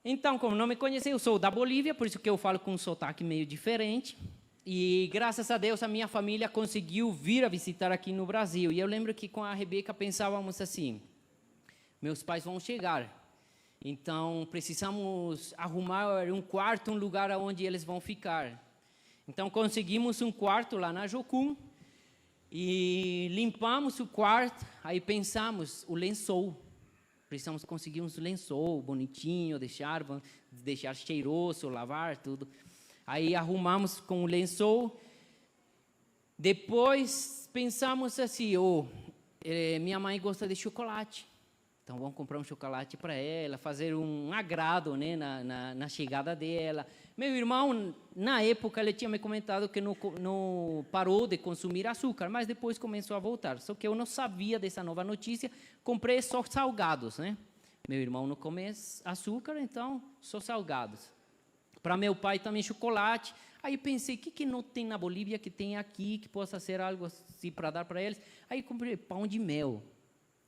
Então, como não me conhecem, eu sou da Bolívia, por isso que eu falo com um sotaque meio diferente. E, graças a Deus, a minha família conseguiu vir a visitar aqui no Brasil. E eu lembro que com a Rebeca pensávamos assim, meus pais vão chegar, então precisamos arrumar um quarto, um lugar onde eles vão ficar. Então, conseguimos um quarto lá na Jocum e limpamos o quarto, aí pensamos, o lençol. Precisamos conseguir um lençol bonitinho, deixar cheiroso, lavar tudo. Aí arrumamos com o lençol. Depois pensamos assim, minha mãe gosta de chocolate. Então vamos comprar um chocolate para ela, fazer um agrado, né, na chegada dela. Meu irmão, na época, ele tinha me comentado que não parou de consumir açúcar, mas depois começou a voltar. Só que eu não sabia dessa nova notícia, comprei só salgados, né? Meu irmão não come açúcar, então só salgados. Para meu pai também chocolate. Aí pensei, o que não tem na Bolívia que tem aqui, que possa ser algo assim para dar para eles? Aí comprei pão de mel.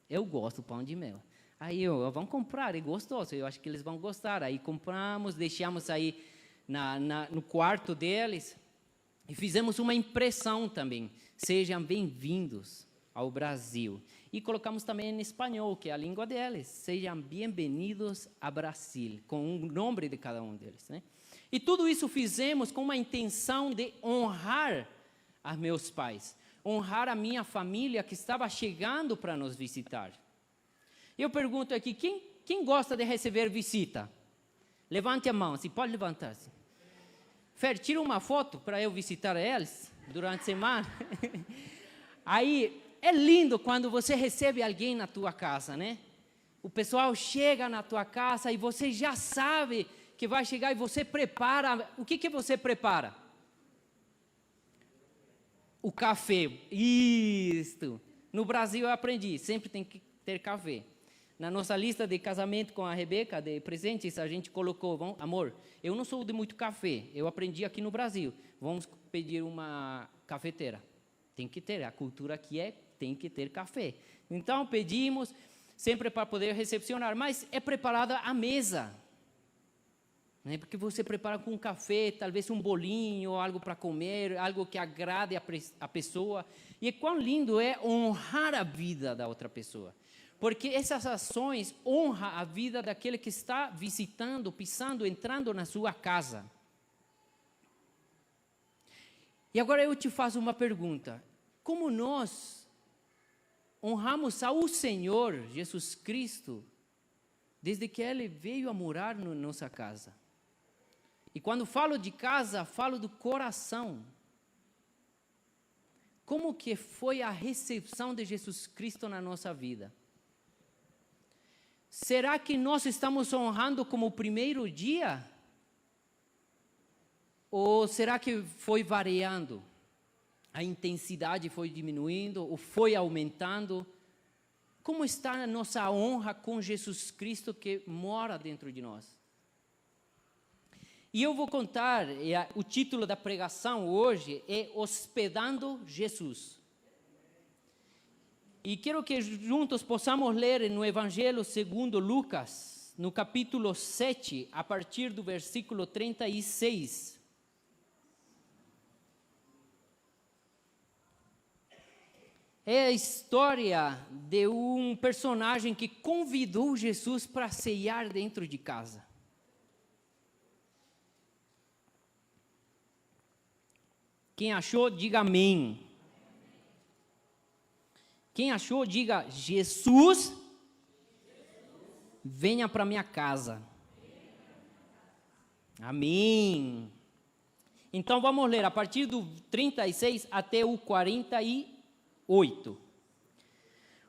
Eu gosto do pão de mel. Aí vamos comprar, é gostoso, eu acho que eles vão gostar. Aí compramos, deixamos aí no quarto deles e fizemos uma impressão também. Sejam bem-vindos ao Brasil. E colocamos também em espanhol, que é a língua deles. Sejam bem-vindos a Brasil, com o nome de cada um deles, né? E tudo isso fizemos com uma intenção de honrar a meus pais, honrar a minha família que estava chegando para nos visitar. Eu pergunto aqui, quem gosta de receber visita? Levante a mão, se pode levantar-se. Fer, tira uma foto para eu visitar eles durante a semana. Aí, é lindo quando você recebe alguém na tua casa, né? O pessoal chega na tua casa e você já sabe que vai chegar e você prepara. O que você prepara? O café. Isto. No Brasil eu aprendi, sempre tem que ter café. Na nossa lista de casamento com a Rebeca, de presentes, a gente colocou, amor, eu não sou de muito café, eu aprendi aqui no Brasil, vamos pedir uma cafeteira. Tem que ter, a cultura aqui tem que ter café. Então, pedimos, sempre para poder recepcionar, mas é preparada a mesa. Né? Porque você prepara com um café, talvez um bolinho, algo para comer, algo que agrade a pessoa. E quão lindo é honrar a vida da outra pessoa. Porque essas ações honram a vida daquele que está visitando, pisando, entrando na sua casa. E agora eu te faço uma pergunta. Como nós honramos ao Senhor Jesus Cristo desde que Ele veio a morar na nossa casa? E quando falo de casa, falo do coração. Como que foi a recepção de Jesus Cristo na nossa vida? Será que nós estamos honrando como o primeiro dia? Ou será que foi variando? A intensidade foi diminuindo ou foi aumentando? Como está a nossa honra com Jesus Cristo que mora dentro de nós? E eu vou contar, o título da pregação hoje é Hospedando Jesus. E quero que juntos possamos ler no Evangelho segundo Lucas, no capítulo 7, a partir do versículo 36. É a história de um personagem que convidou Jesus para ceiar dentro de casa. Quem achou, diga amém. Quem achou, diga, Jesus, venha para minha casa. Amém. Então vamos ler a partir do 36 até o 48.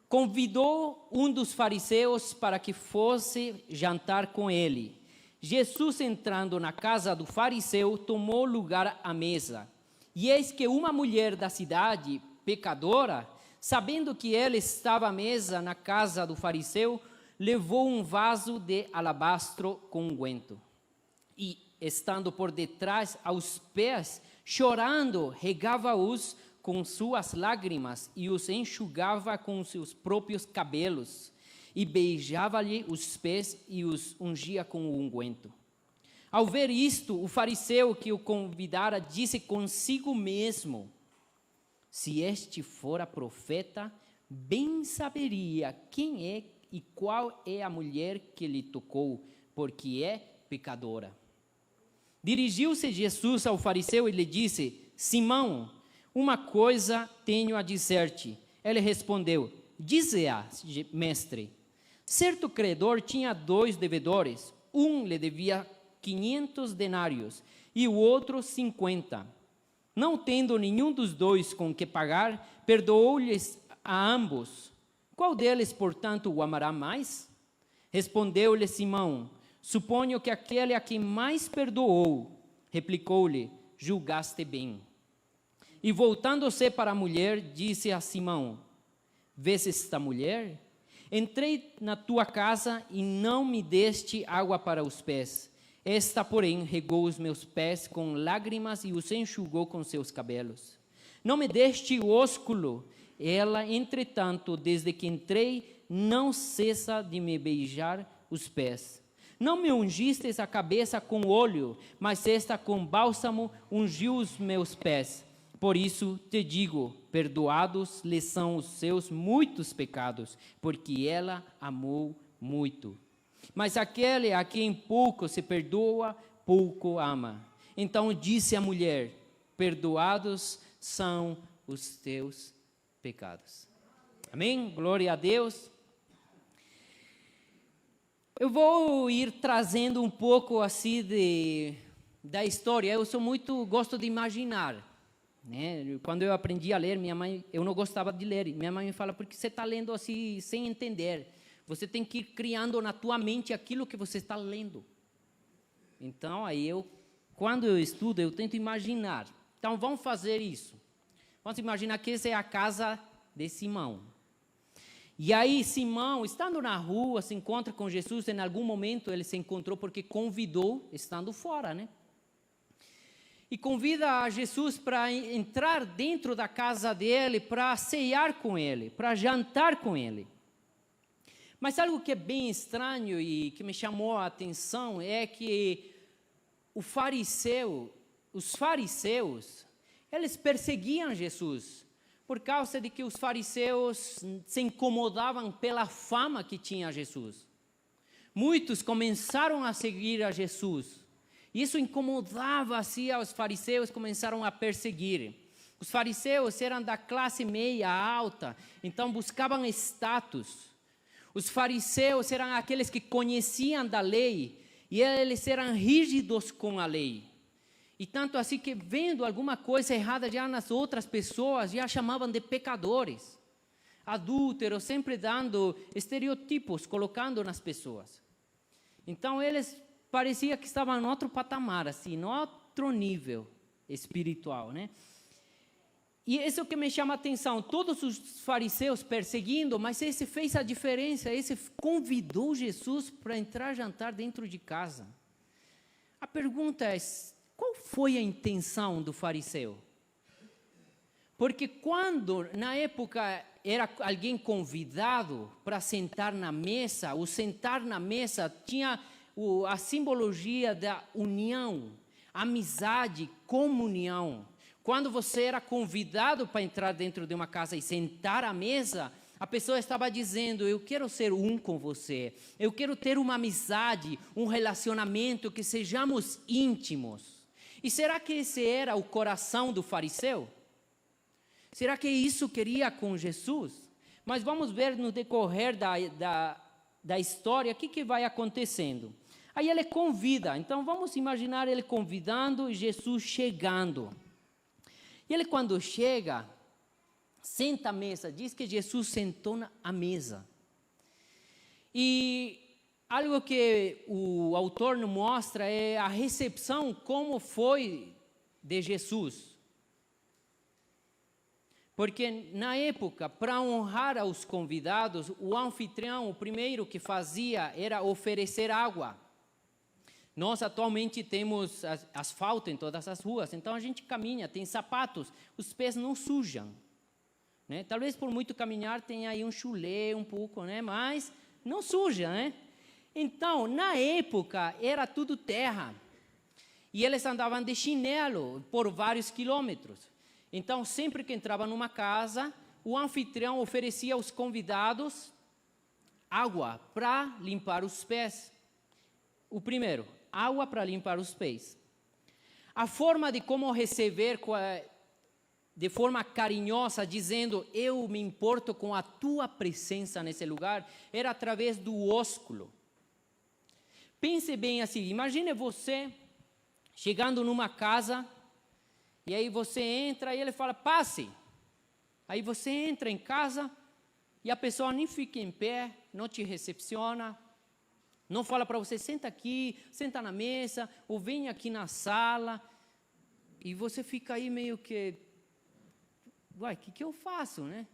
Convidou um dos fariseus para que fosse jantar com ele. Jesus, entrando na casa do fariseu, tomou lugar à mesa. E eis que uma mulher da cidade, pecadora, sabendo que ele estava à mesa na casa do fariseu, levou um vaso de alabastro com unguento. E, estando por detrás aos pés, chorando, regava-os com suas lágrimas e os enxugava com seus próprios cabelos. e beijava-lhe os pés e os ungia com o unguento. Ao ver isto, o fariseu que o convidara disse consigo mesmo: se este fora profeta, bem saberia quem é e qual é a mulher que lhe tocou, porque é pecadora. Dirigiu-se Jesus ao fariseu e lhe disse: Simão, uma coisa tenho a dizer-te. Ele respondeu: dize-a, mestre. Certo credor tinha 2 devedores. Um lhe devia 500 denários e o outro 50. Não tendo nenhum dos 2 com que pagar, perdoou-lhes a ambos. Qual deles, portanto, o amará mais? Respondeu-lhe Simão: suponho que aquele a quem mais perdoou. Replicou-lhe: julgaste bem. E voltando-se para a mulher, disse a Simão: vês esta mulher? Entrei na tua casa e não me deste água para os pés. Esta, porém, regou os meus pés com lágrimas e os enxugou com seus cabelos. Não me deste ósculo. Ela, entretanto, desde que entrei, não cessa de me beijar os pés. Não me ungistes a cabeça com óleo, mas esta com bálsamo ungiu os meus pés. Por isso te digo, perdoados lhe são os seus muitos pecados, porque ela amou muito. Mas aquele a quem pouco se perdoa, pouco ama. Então disse a mulher: perdoados são os teus pecados. Amém? Glória a Deus. Eu vou ir trazendo um pouco assim da história. Gosto de imaginar. Né? Quando eu aprendi a ler, eu não gostava de ler. Minha mãe me fala: porque você está lendo assim sem entender? Você tem que ir criando na tua mente aquilo que você está lendo. Então, quando eu estudo, eu tento imaginar. Então, vamos fazer isso. Vamos imaginar que essa é a casa de Simão. E aí, Simão, estando na rua, se encontra com Jesus. Em algum momento, ele se encontrou porque convidou, estando fora, né? E convida a Jesus para entrar dentro da casa dele, para ceiar com ele, para jantar com ele. Mas algo que é bem estranho e que me chamou a atenção é que os fariseus, eles perseguiam Jesus, por causa de que os fariseus se incomodavam pela fama que tinha Jesus. Muitos começaram a seguir a Jesus. Isso incomodava assim aos fariseus, começaram a perseguir. Os fariseus eram da classe meia alta, então buscavam status. Os fariseus eram aqueles que conheciam da lei e eles eram rígidos com a lei. E tanto assim que vendo alguma coisa errada já nas outras pessoas, já chamavam de pecadores. Adúlteros, sempre dando estereotipos, colocando nas pessoas. Então eles parecia que estavam em outro patamar, assim, em outro nível espiritual, né? E isso que me chama a atenção, todos os fariseus perseguindo, mas esse fez a diferença, esse convidou Jesus para entrar jantar dentro de casa. A pergunta é, qual foi a intenção do fariseu? Porque quando, na época, era alguém convidado para sentar na mesa, o sentar na mesa tinha a simbologia da união, amizade, comunhão. Quando você era convidado para entrar dentro de uma casa e sentar à mesa, a pessoa estava dizendo: eu quero ser um com você, eu quero ter uma amizade, um relacionamento, que sejamos íntimos. E será que esse era o coração do fariseu? Será que isso queria com Jesus? Mas vamos ver no decorrer da história o que vai acontecendo. Aí ele convida, então vamos imaginar ele convidando e Jesus chegando. E ele, quando chega, senta à mesa, diz que Jesus sentou à mesa. E algo que o autor nos mostra é a recepção, como foi de Jesus. Porque na época, para honrar aos convidados, o anfitrião, o primeiro que fazia era oferecer água. Nós atualmente temos asfalto em todas as ruas, então a gente caminha, tem sapatos, os pés não sujam. Né? Talvez por muito caminhar tenha aí um chulé um pouco, né? Mas não suja, né? Então, na época, era tudo terra. E eles andavam de chinelo por vários quilômetros. Então, sempre que entrava numa casa, o anfitrião oferecia aos convidados água para limpar os pés. O primeiro, água para limpar os pés. A forma de como receber de forma carinhosa, dizendo, eu me importo com a tua presença nesse lugar, era através do ósculo. Pense bem assim, imagine você chegando numa casa, e aí você entra e ele fala, passe. Aí você entra em casa e a pessoa nem fica em pé, não te recepciona, não fala para você, senta aqui, senta na mesa, ou vem aqui na sala, e você fica aí meio que, uai, o que eu faço, né?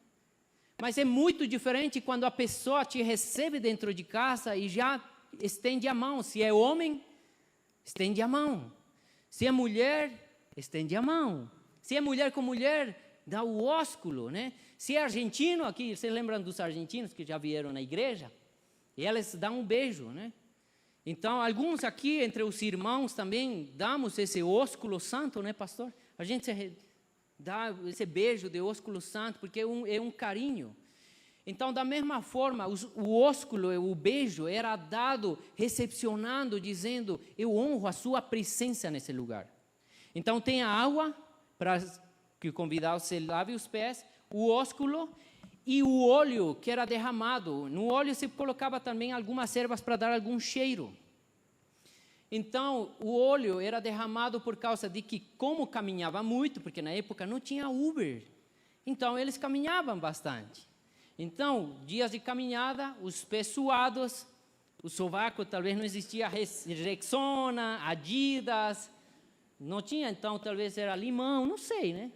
Mas é muito diferente quando a pessoa te recebe dentro de casa e já estende a mão. Se é homem, estende a mão. Se é mulher, estende a mão. Se é mulher com mulher, dá o ósculo, né? Se é argentino, aqui, vocês lembram dos argentinos que já vieram na igreja? E eles dão um beijo, né? Então, alguns aqui, entre os irmãos também, damos esse ósculo santo, né, pastor? A gente dá esse beijo de ósculo santo, porque é um carinho. Então, da mesma forma, o ósculo, o beijo, era dado recepcionando, dizendo, eu honro a sua presença nesse lugar. Então, tem a água para que o convidado se lave os pés, o ósculo e o óleo que era derramado. No óleo se colocava também algumas ervas para dar algum cheiro. Então, o óleo era derramado por causa de que, como caminhava muito, porque na época não tinha Uber, então eles caminhavam bastante. Então, dias de caminhada, os pés suados, o sovaco talvez não existia Rexona, Adidas, não tinha, então talvez era limão, não sei, né?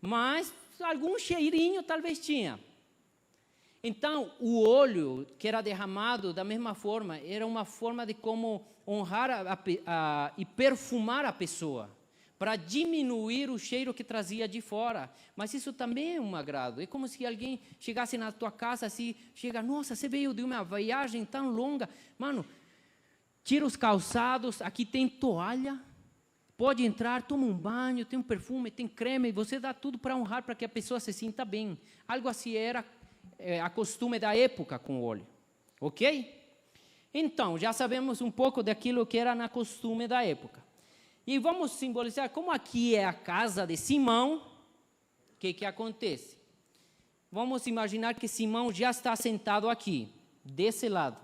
Mas algum cheirinho talvez tinha. Então, o óleo que era derramado da mesma forma, era uma forma de como honrar e perfumar a pessoa, para diminuir o cheiro que trazia de fora. Mas isso também é um agrado. É como se alguém chegasse na tua casa assim, chega, nossa, você veio de uma viagem tão longa. Mano, tira os calçados, aqui tem toalha, pode entrar, toma um banho, tem um perfume, tem creme, você dá tudo para honrar, para que a pessoa se sinta bem. Algo assim era a costume da época com o óleo. Ok? Então, já sabemos um pouco daquilo que era na costume da época. E vamos simbolizar, como aqui é a casa de Simão, o que acontece? Vamos imaginar que Simão já está sentado aqui, desse lado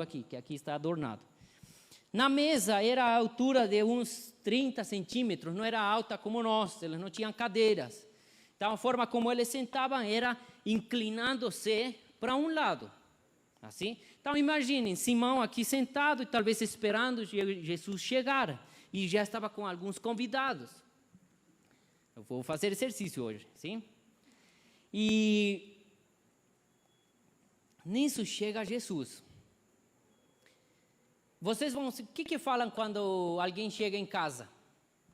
aqui, que aqui está adornado. Na mesa era a altura de uns 30 centímetros, não era alta como nós, eles não tinham cadeiras. Então, a forma como eles sentavam era inclinando-se para um lado, assim. Então, imaginem, Simão aqui sentado e talvez esperando Jesus chegar, e já estava com alguns convidados. Eu vou fazer exercício hoje, sim? E nisso chega Jesus. Vocês vão, o que falam quando alguém chega em casa?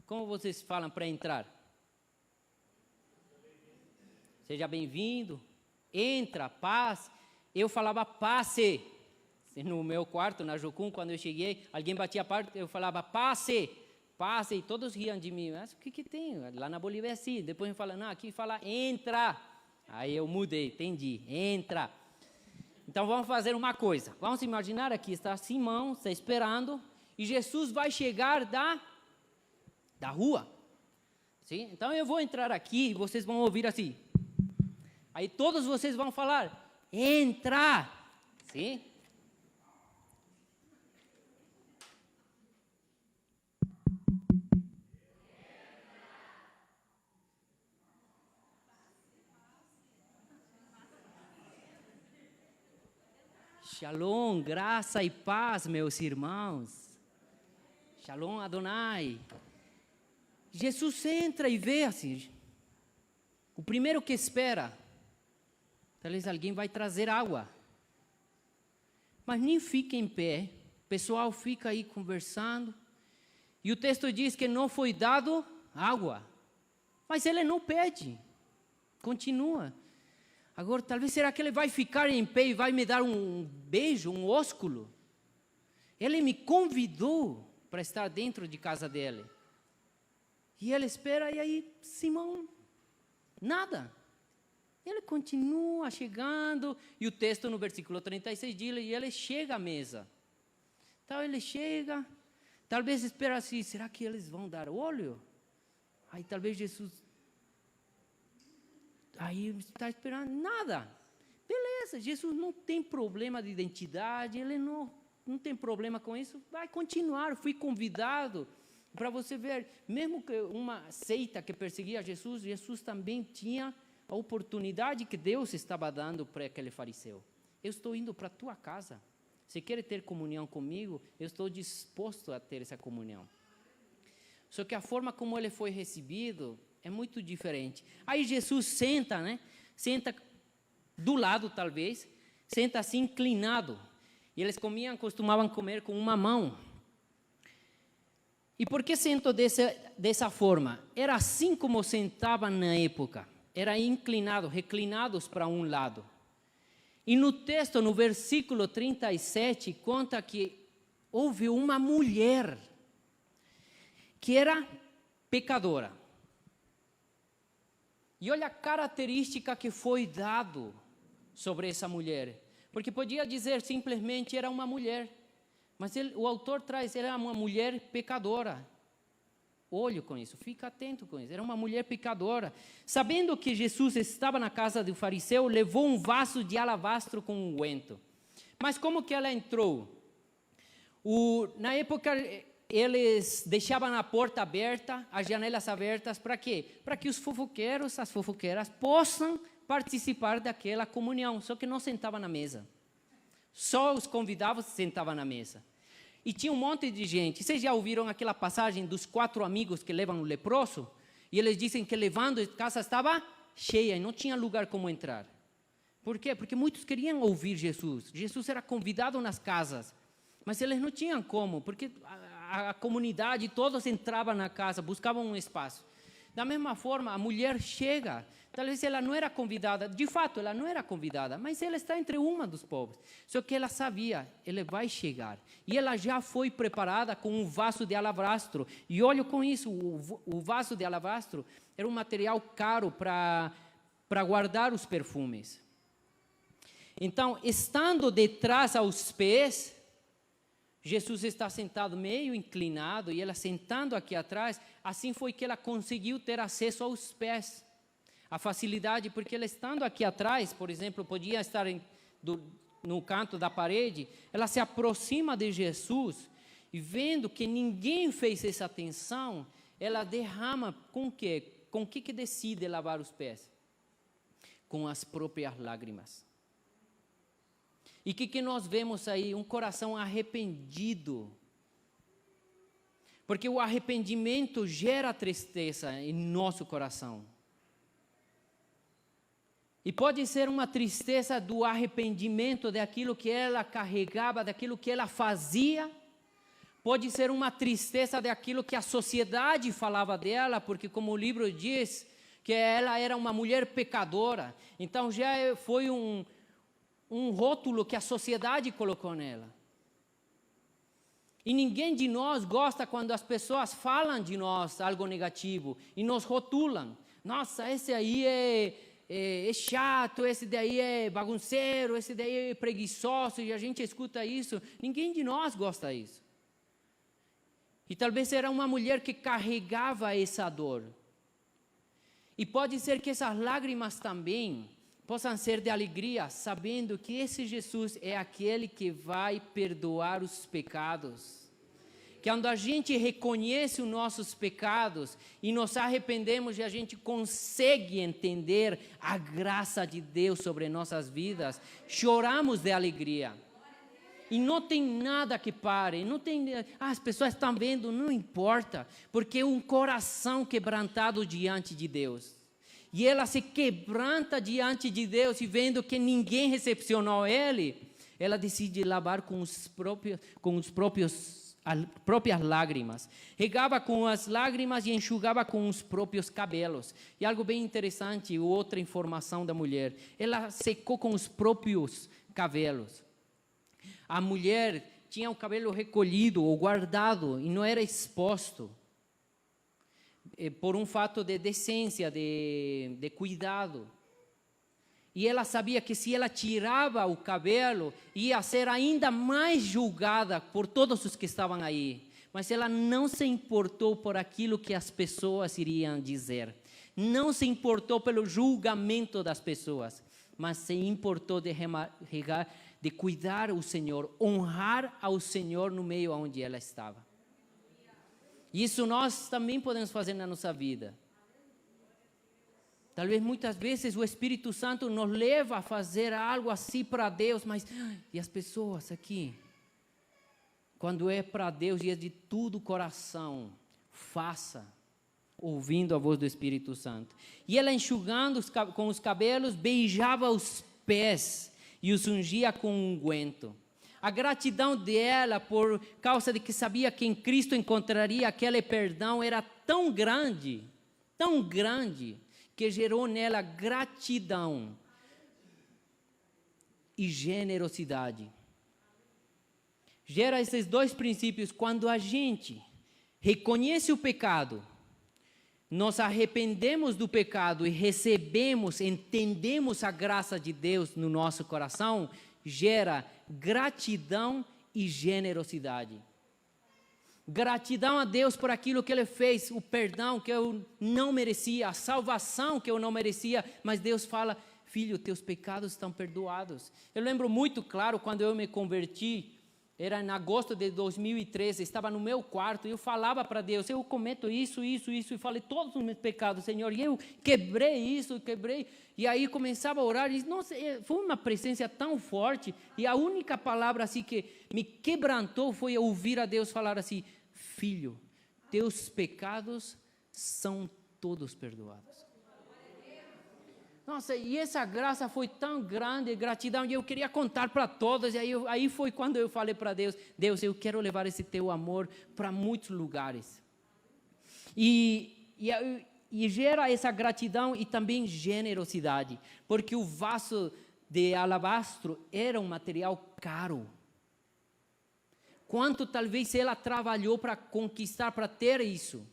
Como vocês falam para entrar? Seja bem-vindo, entra, passe. Eu falava passe. No meu quarto, na Jocum, quando eu cheguei, alguém batia a porta, eu falava passe, passe, e todos riam de mim. Mas o que tem? Lá na Bolívia é assim. Depois eu falo, não, aqui fala entra. Aí eu mudei, entendi, entra. Então vamos fazer uma coisa. Vamos imaginar aqui, está Simão, está esperando, e Jesus vai chegar da rua. Sim? Então eu vou entrar aqui e vocês vão ouvir assim. Aí todos vocês vão falar, entra. Sim? Shalom, graça e paz, meus irmãos. Shalom, Adonai. Jesus entra e vê assim. O primeiro que espera, talvez alguém vai trazer água. Mas nem fica em pé. O pessoal fica aí conversando. E o texto diz que não foi dado água. Mas ele não pede. Continua. Agora, talvez será que ele vai ficar em pé e vai me dar um beijo, um ósculo? Ele me convidou para estar dentro de casa dele. E ele espera, e aí Simão, nada. Ele continua chegando, e o texto no versículo 36 diz, e ele chega à mesa. Então ele chega, talvez espera assim, será que eles vão dar óleo? Aí talvez Jesus, aí está esperando, nada. Beleza, Jesus não tem problema de identidade, ele não tem problema com isso, vai continuar, fui convidado. Para você ver, mesmo que uma seita que perseguia Jesus, Jesus também tinha a oportunidade que Deus estava dando para aquele fariseu. Eu estou indo para a tua casa. Você quer ter comunhão comigo? Eu estou disposto a ter essa comunhão. Só que a forma como ele foi recebido é muito diferente. Aí Jesus senta, né? Senta do lado, talvez. Senta assim, inclinado. E eles costumavam comer com uma mão. E por que sentou dessa forma? Era assim como sentavam na época. Era inclinado, reclinados para um lado. E no texto, no versículo 37, conta que houve uma mulher que era pecadora. E olha a característica que foi dado sobre essa mulher. Porque podia dizer simplesmente era uma mulher. Mas o autor traz, era uma mulher pecadora. Olhe com isso, fica atento com isso. Era uma mulher pecadora. Sabendo que Jesus estava na casa do fariseu, levou um vaso de alabastro com unguento. Mas como que ela entrou? Na época, eles deixavam a porta aberta, as janelas abertas, para quê? Para que os fofoqueiros, as fofoqueiras, possam participar daquela comunhão, só que não sentavam na mesa. Só os convidados sentavam na mesa. E tinha um monte de gente. Vocês já ouviram aquela passagem dos 4 amigos que levam o leproso? E eles dizem que levando, a casa estava cheia e não tinha lugar como entrar. Por quê? Porque muitos queriam ouvir Jesus. Jesus era convidado nas casas, mas eles não tinham como, porque a comunidade, todos entravam na casa, buscavam um espaço. Da mesma forma, a mulher chega, talvez ela não era convidada, de fato ela não era convidada, mas ela está entre uma dos povos. Só que ela sabia, ele vai chegar. E ela já foi preparada com um vaso de alabastro. E olha com isso, o vaso de alabastro era um material caro para guardar os perfumes. Então, estando detrás aos pés, Jesus está sentado meio inclinado e ela sentando aqui atrás, assim foi que ela conseguiu ter acesso aos pés. A facilidade, porque ela estando aqui atrás, por exemplo, podia estar no canto da parede, ela se aproxima de Jesus e vendo que ninguém fez essa atenção, ela derrama com o quê? Com o que decide lavar os pés? Com as próprias lágrimas. E o que nós vemos aí? Um coração arrependido. Porque o arrependimento gera tristeza em nosso coração. E pode ser uma tristeza do arrependimento daquilo que ela carregava, daquilo que ela fazia. Pode ser uma tristeza daquilo que a sociedade falava dela, porque como o livro diz, que ela era uma mulher pecadora. Então já foi um rótulo que a sociedade colocou nela. E ninguém de nós gosta quando as pessoas falam de nós algo negativo e nos rotulam. Nossa, esse aí é chato, esse daí é bagunceiro, esse daí é preguiçoso, e a gente escuta isso. Ninguém de nós gosta disso. E talvez era uma mulher que carregava essa dor. E pode ser que essas lágrimas também possam ser de alegria, sabendo que esse Jesus é aquele que vai perdoar os pecados. Que quando a gente reconhece os nossos pecados e nos arrependemos, e a gente consegue entender a graça de Deus sobre nossas vidas, choramos de alegria. E não tem nada que pare, não tem, as pessoas estão vendo, não importa, porque é um coração quebrantado diante de Deus. E ela se quebranta diante de Deus e vendo que ninguém recepcionou ele, ela decide lavar com os próprios as próprias lágrimas. Regava com as lágrimas e enxugava com os próprios cabelos. E algo bem interessante, outra informação da mulher, ela secou com os próprios cabelos. A mulher tinha o cabelo recolhido ou guardado e não era exposto, por um fato de decência, de cuidado. E ela sabia que se ela tirava o cabelo, ia ser ainda mais julgada por todos os que estavam aí. Mas ela não se importou por aquilo que as pessoas iriam dizer. Não se importou pelo julgamento das pessoas, mas se importou de cuidar o Senhor, honrar ao Senhor no meio onde ela estava. Isso nós também podemos fazer na nossa vida. Talvez muitas vezes o Espírito Santo nos leva a fazer algo assim para Deus, mas e as pessoas aqui? Quando é para Deus e é de todo o coração, faça, ouvindo a voz do Espírito Santo. E ela enxugando com os cabelos, beijava os pés e os ungia com unguento. A gratidão dela por causa de que sabia que em Cristo encontraria aquele perdão era tão grande, que gerou nela gratidão e generosidade. Gera esses dois princípios quando a gente reconhece o pecado, nos arrependemos do pecado e recebemos, entendemos a graça de Deus no nosso coração, gera gratidão e generosidade. Gratidão a Deus por aquilo que Ele fez, o perdão que eu não merecia, a salvação que eu não merecia, mas Deus fala, filho, teus pecados estão perdoados. Eu lembro muito claro quando eu me converti, era em agosto de 2013, estava no meu quarto e eu falava para Deus, eu cometo isso, e falei todos os meus pecados, Senhor, e eu quebrei isso, e aí começava a orar, e nossa, foi uma presença tão forte, e a única palavra assim que me quebrantou foi ouvir a Deus falar assim, filho, teus pecados são todos perdoados. Nossa, e essa graça foi tão grande, gratidão, e eu queria contar para todos, e aí foi quando eu falei para Deus, Deus, eu quero levar esse teu amor para muitos lugares. E gera essa gratidão e também generosidade, porque o vaso de alabastro era um material caro. Quanto talvez ela trabalhou para conquistar, para ter isso.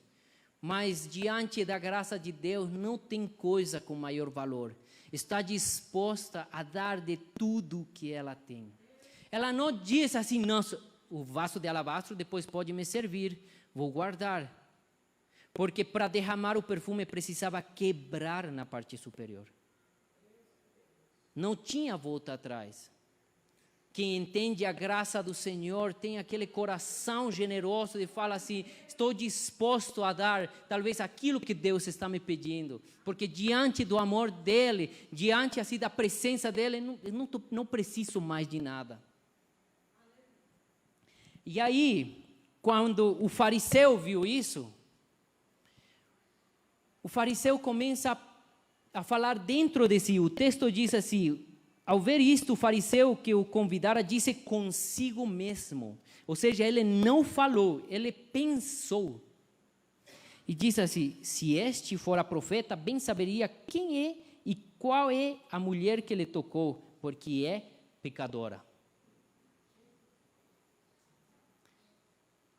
Mas diante da graça de Deus não tem coisa com maior valor. Está disposta a dar de tudo que ela tem. Ela não diz assim, nossa, o vaso de alabastro depois pode me servir, vou guardar. Porque para derramar o perfume precisava quebrar na parte superior. Não tinha volta atrás. Quem entende a graça do Senhor tem aquele coração generoso e fala assim, estou disposto a dar talvez aquilo que Deus está me pedindo, porque diante do amor dEle, diante assim da presença dEle, não preciso mais de nada. E aí, quando o fariseu viu isso, o fariseu começa a falar dentro de si, o texto diz assim, ao ver isto, o fariseu que o convidara disse consigo mesmo. Ou seja, ele não falou, ele pensou. E disse assim, se este fora profeta, bem saberia quem é e qual é a mulher que lhe tocou, porque é pecadora.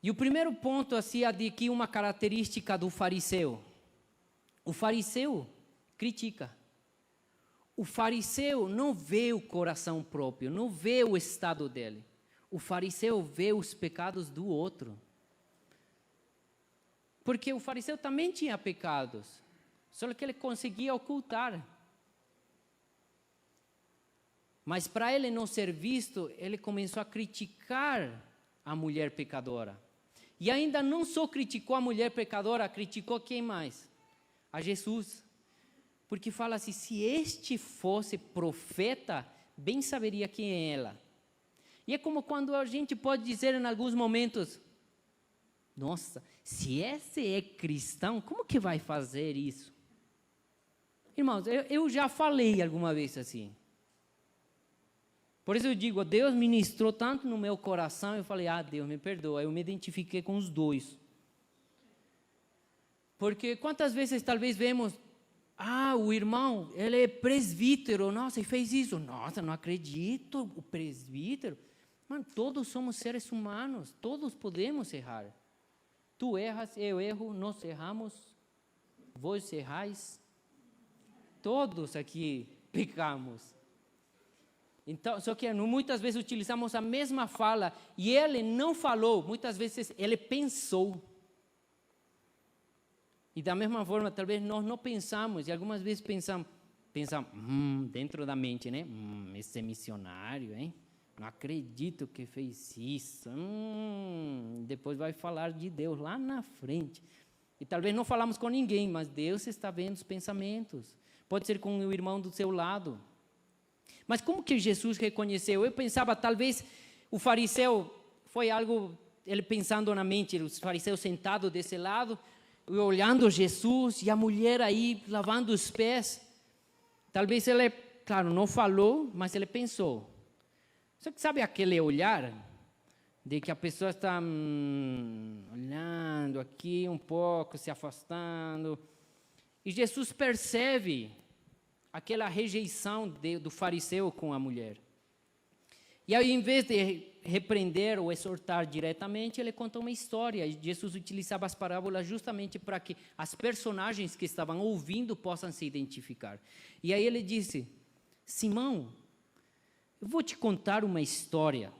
E o primeiro ponto assim, é de que uma característica do fariseu. O fariseu critica. O fariseu não vê o coração próprio, não vê o estado dele. O fariseu vê os pecados do outro. Porque o fariseu também tinha pecados, só que ele conseguia ocultar. Mas para ele não ser visto, ele começou a criticar a mulher pecadora. E ainda não só criticou a mulher pecadora, criticou quem mais? A Jesus. Porque fala assim, se este fosse profeta, bem saberia quem é ela. E é como quando a gente pode dizer em alguns momentos, nossa, se esse é cristão, como que vai fazer isso? Irmãos, eu já falei alguma vez assim. Por isso eu digo, Deus ministrou tanto no meu coração, eu falei, Deus me perdoa, eu me identifiquei com os dois. Porque quantas vezes talvez vemos, o irmão, ele é presbítero, nossa, e fez isso, nossa, não acredito, o presbítero. Mano, todos somos seres humanos, todos podemos errar. Tu erras, eu erro, nós erramos, vós errais, todos aqui pecamos. Então, só que muitas vezes utilizamos a mesma fala, e ele não falou, muitas vezes ele pensou. E da mesma forma, talvez nós não pensamos, e algumas vezes pensamos dentro da mente, né? Esse missionário, hein? Não acredito que fez isso. Depois vai falar de Deus lá na frente. E talvez não falamos com ninguém, mas Deus está vendo os pensamentos. Pode ser com o irmão do seu lado. Mas como que Jesus reconheceu? Eu pensava, talvez o fariseu foi algo, ele pensando na mente, os fariseus sentados desse lado, olhando Jesus, e a mulher aí lavando os pés. Talvez ele, claro, não falou, mas ele pensou. Só que sabe aquele olhar de que a pessoa está olhando aqui um pouco, se afastando. E Jesus percebe aquela rejeição do fariseu com a mulher. E aí, em vez de repreender ou exortar diretamente, ele conta uma história. E Jesus utilizava as parábolas justamente para que as personagens que estavam ouvindo possam se identificar. E aí ele disse, Simão, eu vou te contar uma história.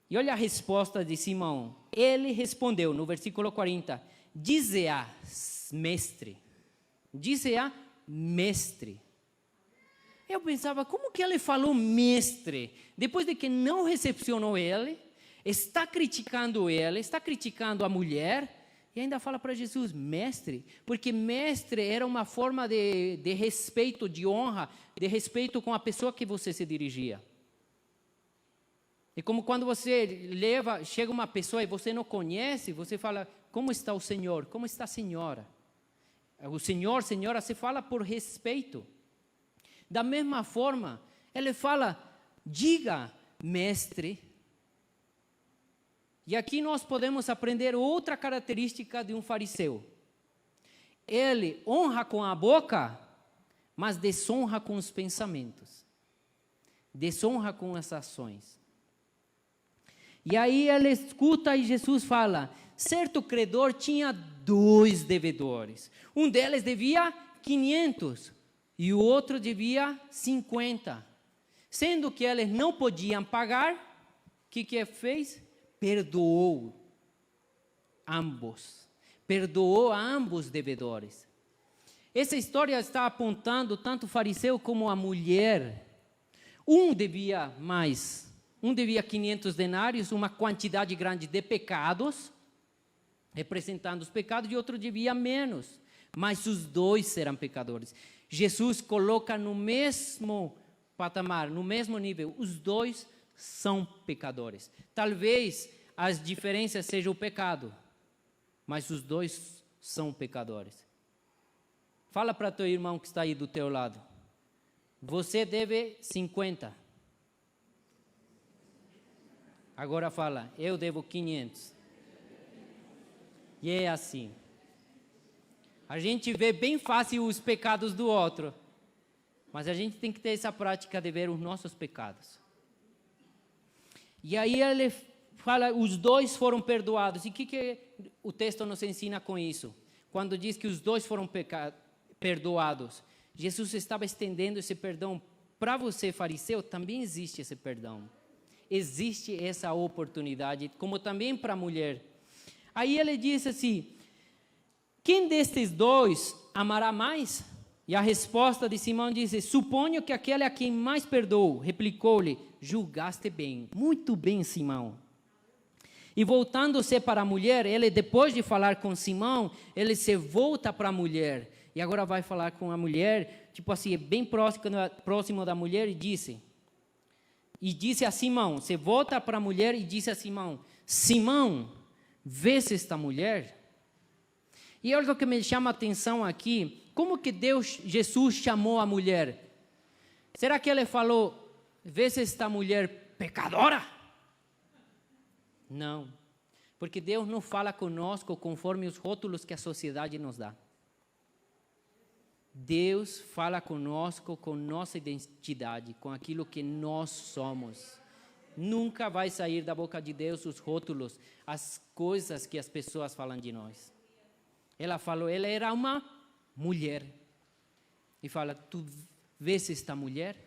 E olha a resposta de Simão. Ele respondeu, no versículo 40, dize-a, mestre. Dize-a, mestre. Eu pensava, como que ele falou mestre? Depois de que não recepcionou ele, está criticando ele, está criticando a mulher, e ainda fala para Jesus, mestre, porque mestre era uma forma de respeito, de honra, de respeito com a pessoa que você se dirigia. E como quando você chega uma pessoa e você não conhece, você fala, como está o senhor? Como está a senhora? O senhor, senhora, se fala por respeito. Da mesma forma, ele fala, diga, mestre. E aqui nós podemos aprender outra característica de um fariseu. Ele honra com a boca, mas desonra com os pensamentos. Desonra com as ações. E aí ele escuta e Jesus fala, certo credor tinha 2 devedores. Um deles devia 500 e o outro devia 50. Sendo que eles não podiam pagar, o que fez? Perdoou ambos. Perdoou a ambos devedores. Essa história está apontando tanto o fariseu como a mulher. Um devia 500 denários, uma quantidade grande de pecados, representando os pecados, e outro devia menos. Mas os dois eram pecadores. Jesus coloca no mesmo patamar, no mesmo nível, os dois são pecadores. Talvez as diferenças sejam o pecado, mas os dois são pecadores. Fala para teu irmão que está aí do teu lado. Você deve 50. Agora fala, eu devo 500. E é assim. A gente vê bem fácil os pecados do outro, mas a gente tem que ter essa prática de ver os nossos pecados. E aí ele fala, os dois foram perdoados. E o que o texto nos ensina com isso? Quando diz que os dois foram perdoados, Jesus estava estendendo esse perdão para você, fariseu, também existe esse perdão. Existe essa oportunidade, como também para a mulher. Aí ele diz assim, quem destes dois amará mais? E a resposta de Simão diz, suponho que aquele a quem mais perdoou. Replicou-lhe, julgaste bem. Muito bem, Simão. E voltando-se para a mulher, ele depois de falar com Simão, ele se volta para a mulher. E agora vai falar com a mulher, tipo assim, bem próximo da mulher, e disse a Simão, se volta para a mulher e disse a Simão, Simão, vês esta mulher? E olha o que me chama a atenção aqui, como que Jesus chamou a mulher? Será que ele falou, vês esta mulher pecadora? Não, porque Deus não fala conosco conforme os rótulos que a sociedade nos dá. Deus fala conosco com nossa identidade, com aquilo que nós somos. Nunca vai sair da boca de Deus os rótulos, as coisas que as pessoas falam de nós. Ela falou, ela era uma mulher. E fala, tu vês esta mulher?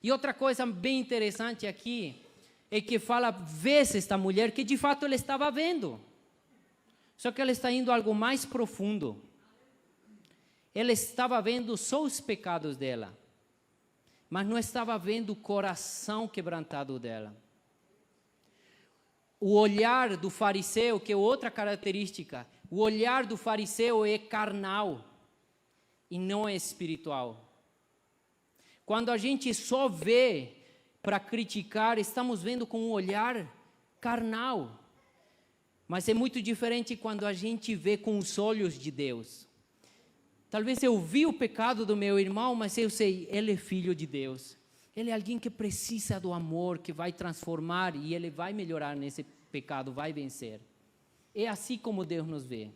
E outra coisa bem interessante aqui, é que fala, vês esta mulher, que de fato ela estava vendo. Só que ela está indo a algo mais profundo. Ela estava vendo só os pecados dela, mas não estava vendo o coração quebrantado dela. O olhar do fariseu, que é outra característica, o olhar do fariseu é carnal e não é espiritual. Quando a gente só vê para criticar, estamos vendo com um olhar carnal. Mas é muito diferente quando a gente vê com os olhos de Deus. Talvez eu vi o pecado do meu irmão, mas eu sei, ele é filho de Deus. Ele é alguém que precisa do amor, que vai transformar e ele vai melhorar nesse pecado, vai vencer. É assim como Deus nos vê.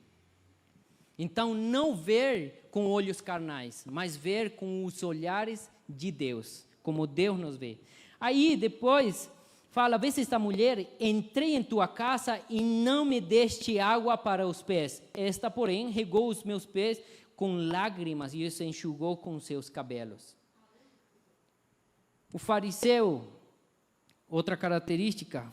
Então, não ver com olhos carnais, mas ver com os olhares de Deus, como Deus nos vê. Aí, depois, fala, vê se esta mulher, entrei em tua casa e não me deste água para os pés. Esta, porém, regou os meus pés com lágrimas e os enxugou com seus cabelos. O fariseu, outra característica,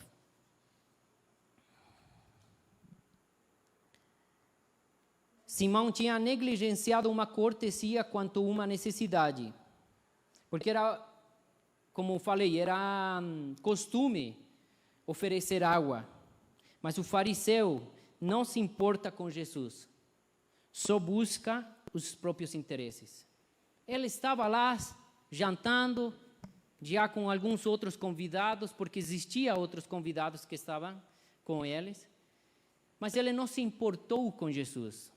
Simão tinha negligenciado uma cortesia quanto uma necessidade, porque era, como falei, era costume oferecer água, mas o fariseu não se importa com Jesus, só busca os próprios interesses. Ele estava lá jantando, já com alguns outros convidados, porque existiam outros convidados que estavam com eles, mas ele não se importou com Jesus.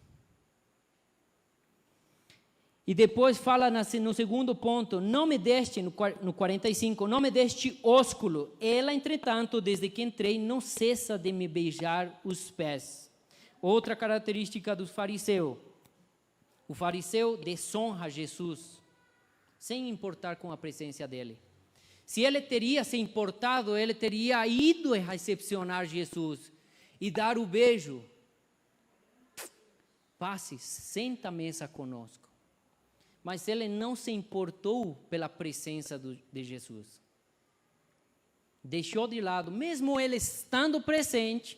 E depois fala no segundo ponto, não me deste, no 45, não me deste ósculo. Ela, entretanto, desde que entrei, não cessa de me beijar os pés. Outra característica do fariseu. O fariseu desonra Jesus, sem importar com a presença dele. Se ele teria se importado, ele teria ido recepcionar Jesus e dar o beijo. Passe, senta à mesa conosco. Mas ele não se importou pela presença de Jesus. Deixou de lado, mesmo ele estando presente,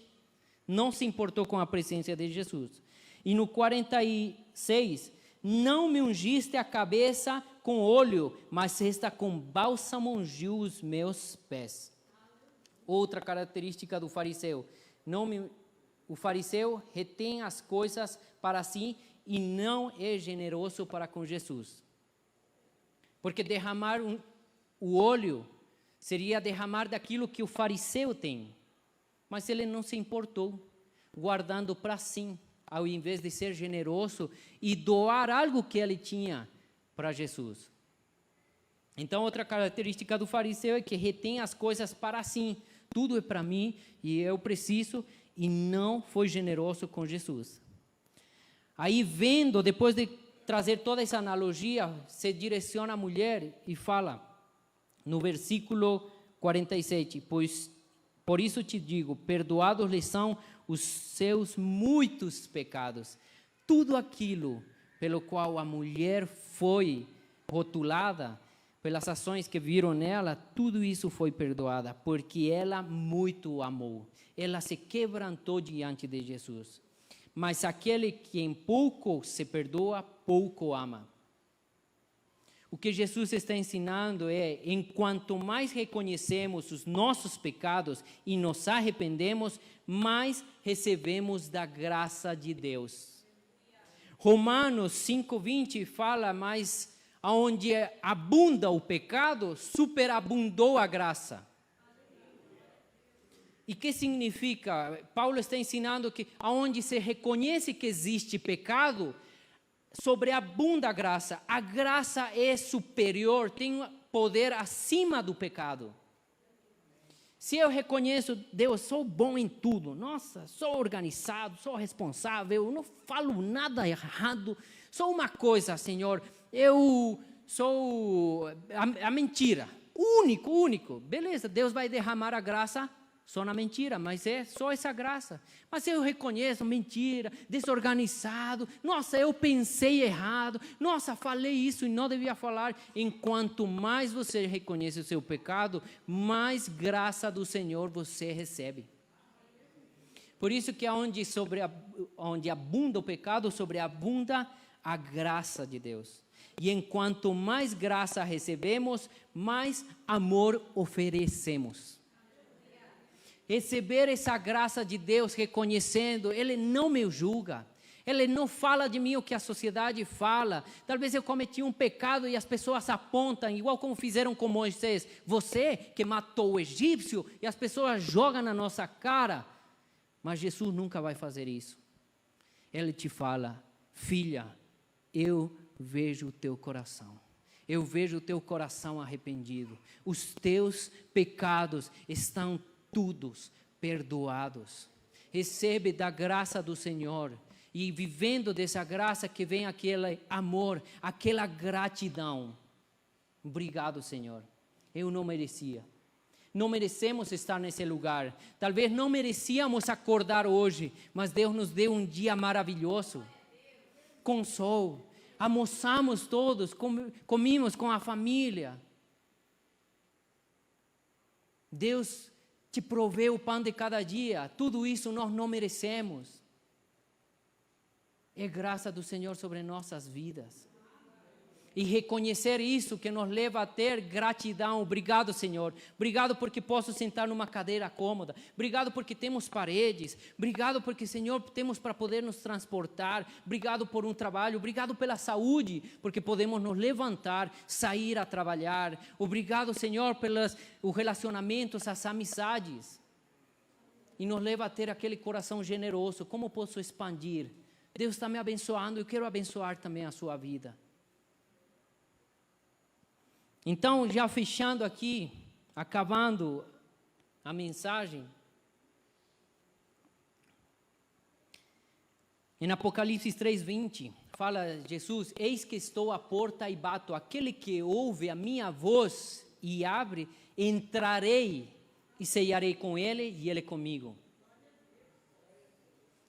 não se importou com a presença de Jesus. E no 46, não me ungiste a cabeça com óleo, mas esta com bálsamo ungiu os meus pés. Outra característica do fariseu, o fariseu retém as coisas para si e não é generoso para com Jesus. Porque derramar o óleo seria derramar daquilo que o fariseu tem. Mas ele não se importou, guardando para si, ao invés de ser generoso e doar algo que ele tinha para Jesus. Então, outra característica do fariseu é que retém as coisas para si. Tudo é para mim e eu preciso, e não foi generoso com Jesus. Aí, vendo, depois de trazer toda essa analogia, se direciona à mulher e fala, no versículo 47, pois por isso te digo, perdoados lhe são os seus muitos pecados. Tudo aquilo pelo qual a mulher foi rotulada, pelas ações que viram nela, tudo isso foi perdoada, porque ela muito amou. Ela se quebrantou diante de Jesus. Mas aquele que em pouco se perdoa, pouco ama. O que Jesus está ensinando é, enquanto mais reconhecemos os nossos pecados e nos arrependemos, mais recebemos da graça de Deus. Romanos 5:20 fala, mas onde abunda o pecado, superabundou a graça. E que significa? Paulo está ensinando que aonde se reconhece que existe pecado, sobreabunda a graça. A graça é superior, tem poder acima do pecado. Se eu reconheço, Deus, sou bom em tudo, nossa, sou organizado, sou responsável, não falo nada errado, sou uma coisa, Senhor, eu sou a mentira, único, beleza, Deus vai derramar a graça só na mentira, mas é só essa graça. Mas se eu reconheço mentira, desorganizado, nossa, eu pensei errado, nossa, falei isso e não devia falar. Enquanto mais você reconhece o seu pecado, mais graça do Senhor você recebe. Por isso que onde abunda o pecado, sobreabunda a graça de Deus. E enquanto mais graça recebemos, mais amor oferecemos. Receber essa graça de Deus, reconhecendo, Ele não me julga, Ele não fala de mim o que a sociedade fala. Talvez eu cometi um pecado e as pessoas apontam, igual como fizeram com Moisés, você que matou o egípcio, e as pessoas jogam na nossa cara. Mas Jesus nunca vai fazer isso. Ele te fala, filha, eu vejo o teu coração. Eu vejo o teu coração arrependido. Os teus pecados estão todos perdoados. Recebe da graça do Senhor. E vivendo dessa graça que vem aquele amor, aquela gratidão. Obrigado, Senhor. Eu não merecia. Não merecemos estar nesse lugar. Talvez não merecíamos acordar hoje, mas Deus nos deu um dia maravilhoso. Com sol. Almoçamos todos, comimos com a família. Deus te proveu o pão de cada dia. Tudo isso nós não merecemos. É graça do Senhor sobre nossas vidas. E reconhecer isso que nos leva a ter gratidão. Obrigado, Senhor. Obrigado porque posso sentar numa cadeira cômoda. Obrigado porque temos paredes. Obrigado porque, Senhor, temos para poder nos transportar. Obrigado por um trabalho. Obrigado pela saúde, porque podemos nos levantar, sair a trabalhar. Obrigado, Senhor, pelos relacionamentos, as amizades. E nos leva a ter aquele coração generoso. Como posso expandir? Deus está me abençoando, eu quero abençoar também a sua vida. Então, já fechando aqui, acabando a mensagem, em Apocalipse 3:20, fala Jesus, eis que estou à porta e bato, aquele que ouve a minha voz e abre, entrarei e ceiarei com ele e ele comigo.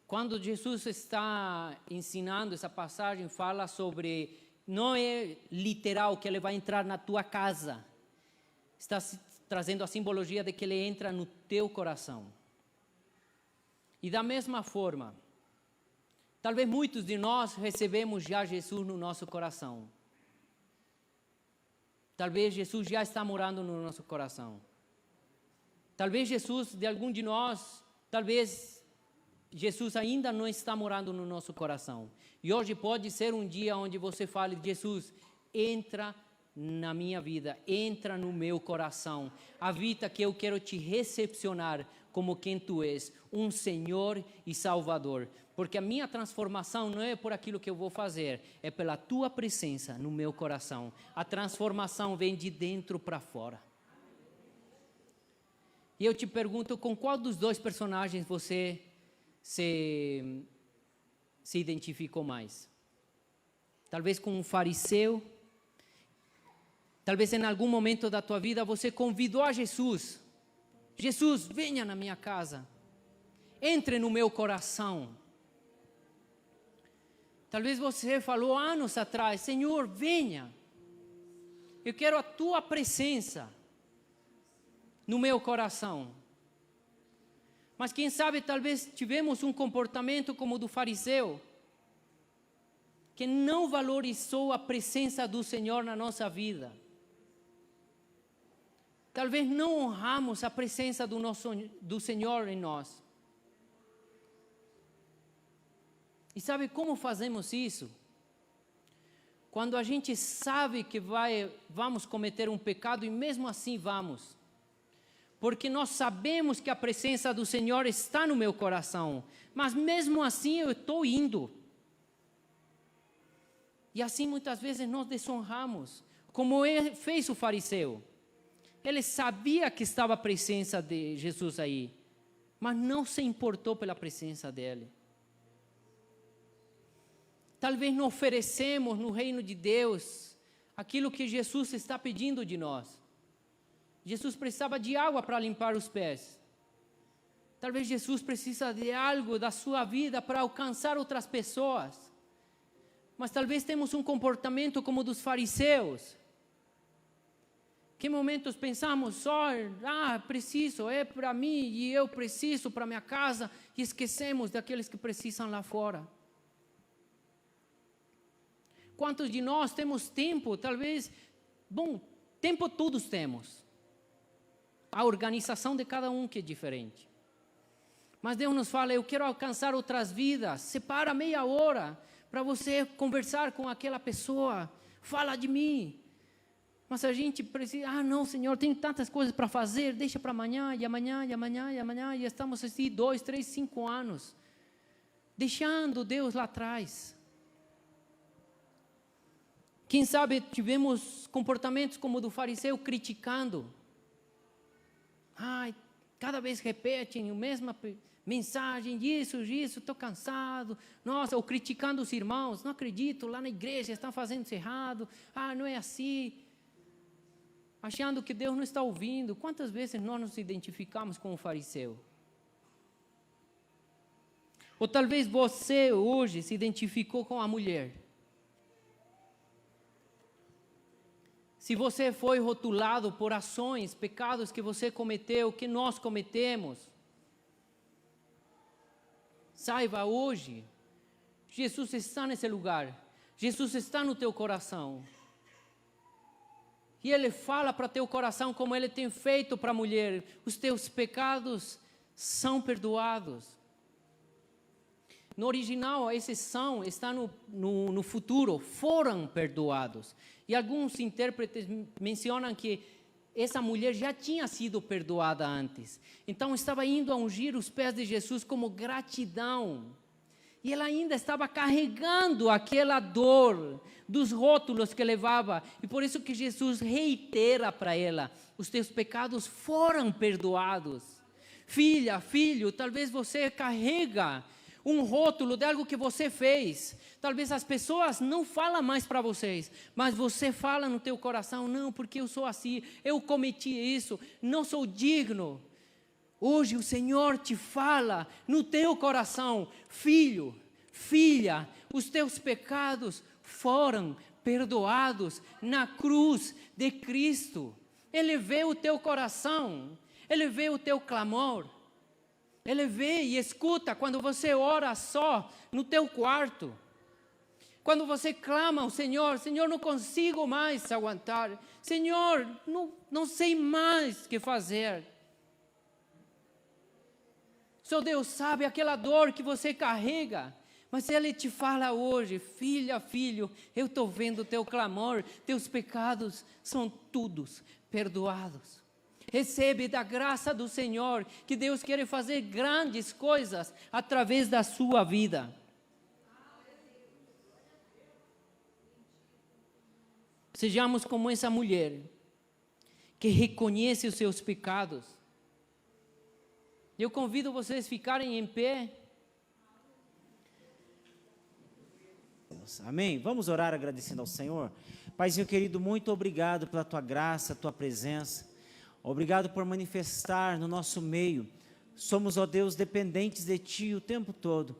Quando Jesus está ensinando essa passagem, fala sobre, não é literal que ele vai entrar na tua casa. Está trazendo a simbologia de que ele entra no teu coração. E da mesma forma, talvez muitos de nós recebemos já Jesus no nosso coração. Talvez Jesus já está morando no nosso coração. Talvez Jesus, de algum de nós, talvez Jesus ainda não está morando no nosso coração. E hoje pode ser um dia onde você fale, Jesus, entra na minha vida, entra no meu coração. Habita que eu quero te recepcionar como quem tu és, um Senhor e Salvador. Porque a minha transformação não é por aquilo que eu vou fazer, é pela tua presença no meu coração. A transformação vem de dentro para fora. E eu te pergunto, com qual dos dois personagens você se identificou mais? Talvez com um fariseu, talvez em algum momento da tua vida você convidou a Jesus. Jesus, venha na minha casa, entre no meu coração. Talvez você falou anos atrás, Senhor, venha, eu quero a tua presença no meu coração. Mas quem sabe, talvez tivemos um comportamento como o do fariseu, que não valorizou a presença do Senhor na nossa vida. Talvez não honramos a presença do Senhor em nós. E sabe como fazemos isso? Quando a gente sabe que vamos cometer um pecado e mesmo assim vamos. Porque nós sabemos que a presença do Senhor está no meu coração, mas mesmo assim eu estou indo. E assim muitas vezes nós desonramos, como ele fez o fariseu. Ele sabia que estava a presença de Jesus aí, mas não se importou pela presença dele. Talvez não oferecemos no reino de Deus aquilo que Jesus está pedindo de nós. Jesus precisava de água para limpar os pés. Talvez Jesus precisa de algo da sua vida para alcançar outras pessoas. Mas talvez temos um comportamento como o dos fariseus. Que momentos pensamos só, preciso, é para mim e eu preciso para minha casa, e esquecemos daqueles que precisam lá fora. Quantos de nós temos tempo? Talvez, tempo todos temos. A organização de cada um que é diferente. Mas Deus nos fala, eu quero alcançar outras vidas. Separa meia hora para você conversar com aquela pessoa. Fala de mim. Mas a gente precisa, não, Senhor, tenho tantas coisas para fazer, deixa para amanhã, e amanhã, e amanhã, e amanhã. E estamos assim 2, 3, 5 anos. Deixando Deus lá atrás. Quem sabe tivemos comportamentos como o do fariseu, criticando. Cada vez repetem a mesma mensagem, isso, estou cansado. Nossa, ou criticando os irmãos, não acredito, lá na igreja estão fazendo isso errado. Não é assim. Achando que Deus não está ouvindo. Quantas vezes nós nos identificamos com o fariseu? Ou talvez você hoje se identificou com a mulher. Se você foi rotulado por ações, pecados que você cometeu, que nós cometemos, saiba hoje, Jesus está nesse lugar, Jesus está no teu coração. E Ele fala para teu coração como Ele tem feito para a mulher, os teus pecados são perdoados. No original, esse são está no futuro, foram perdoados. E alguns intérpretes mencionam que essa mulher já tinha sido perdoada antes. Então, estava indo a ungir os pés de Jesus como gratidão. E ela ainda estava carregando aquela dor dos rótulos que levava. E por isso que Jesus reitera para ela, os teus pecados foram perdoados. Filha, filho, talvez você carrega um rótulo de algo que você fez. Talvez as pessoas não falam mais para vocês, mas você fala no teu coração, não, porque eu sou assim, eu cometi isso, não sou digno. Hoje o Senhor te fala no teu coração, filho, filha, os teus pecados foram perdoados na cruz de Cristo. Ele vê o teu coração, Ele vê o teu clamor. Ele vê e escuta quando você ora só no teu quarto. Quando você clama ao Senhor, Senhor, não consigo mais aguentar. Senhor, não sei mais o que fazer. Só Deus sabe aquela dor que você carrega. Mas Ele te fala hoje, filha, filho, eu estou vendo o teu clamor, teus pecados são todos perdoados. Recebe da graça do Senhor, que Deus quer fazer grandes coisas através da sua vida. Sejamos como essa mulher, que reconhece os seus pecados. Eu convido vocês a ficarem em pé. Amém? Vamos orar agradecendo ao Senhor. Paizinho querido, muito obrigado pela Tua graça, Tua presença. Obrigado por manifestar no nosso meio. Somos, ó Deus, dependentes de Ti o tempo todo.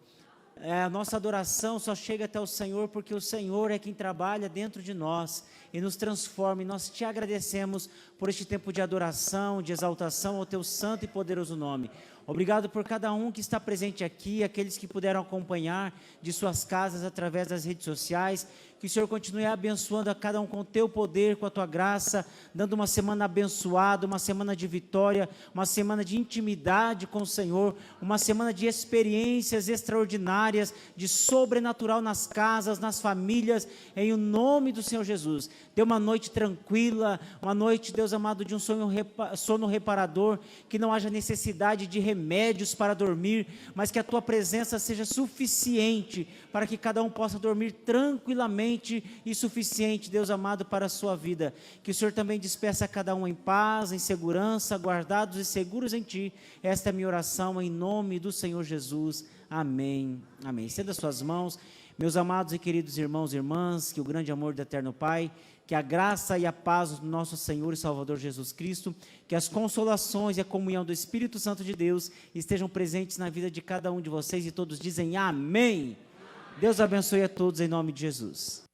A nossa adoração só chega até o Senhor porque o Senhor é quem trabalha dentro de nós e nos transforma. E nós Te agradecemos por este tempo de adoração, de exaltação ao Teu santo e poderoso nome. Obrigado por cada um que está presente aqui, aqueles que puderam acompanhar de suas casas através das redes sociais. Que o Senhor continue abençoando a cada um com o Teu poder, com a Tua graça, dando uma semana abençoada, uma semana de vitória, uma semana de intimidade com o Senhor, uma semana de experiências extraordinárias, de sobrenatural nas casas, nas famílias, em o nome do Senhor Jesus. Dê uma noite tranquila, uma noite, Deus amado, de um sono reparador, que não haja necessidade de remédios para dormir, mas que a tua presença seja suficiente para que cada um possa dormir tranquilamente e suficiente, Deus amado, para a sua vida. Que o Senhor também despeça cada um em paz, em segurança, guardados e seguros em Ti. Esta é a minha oração em nome do Senhor Jesus. Amém. Amém. Estenda as suas mãos. Meus amados e queridos irmãos e irmãs, que o grande amor do Eterno Pai, que a graça e a paz do nosso Senhor e Salvador Jesus Cristo, que as consolações e a comunhão do Espírito Santo de Deus estejam presentes na vida de cada um de vocês, e todos dizem amém. Deus abençoe a todos em nome de Jesus.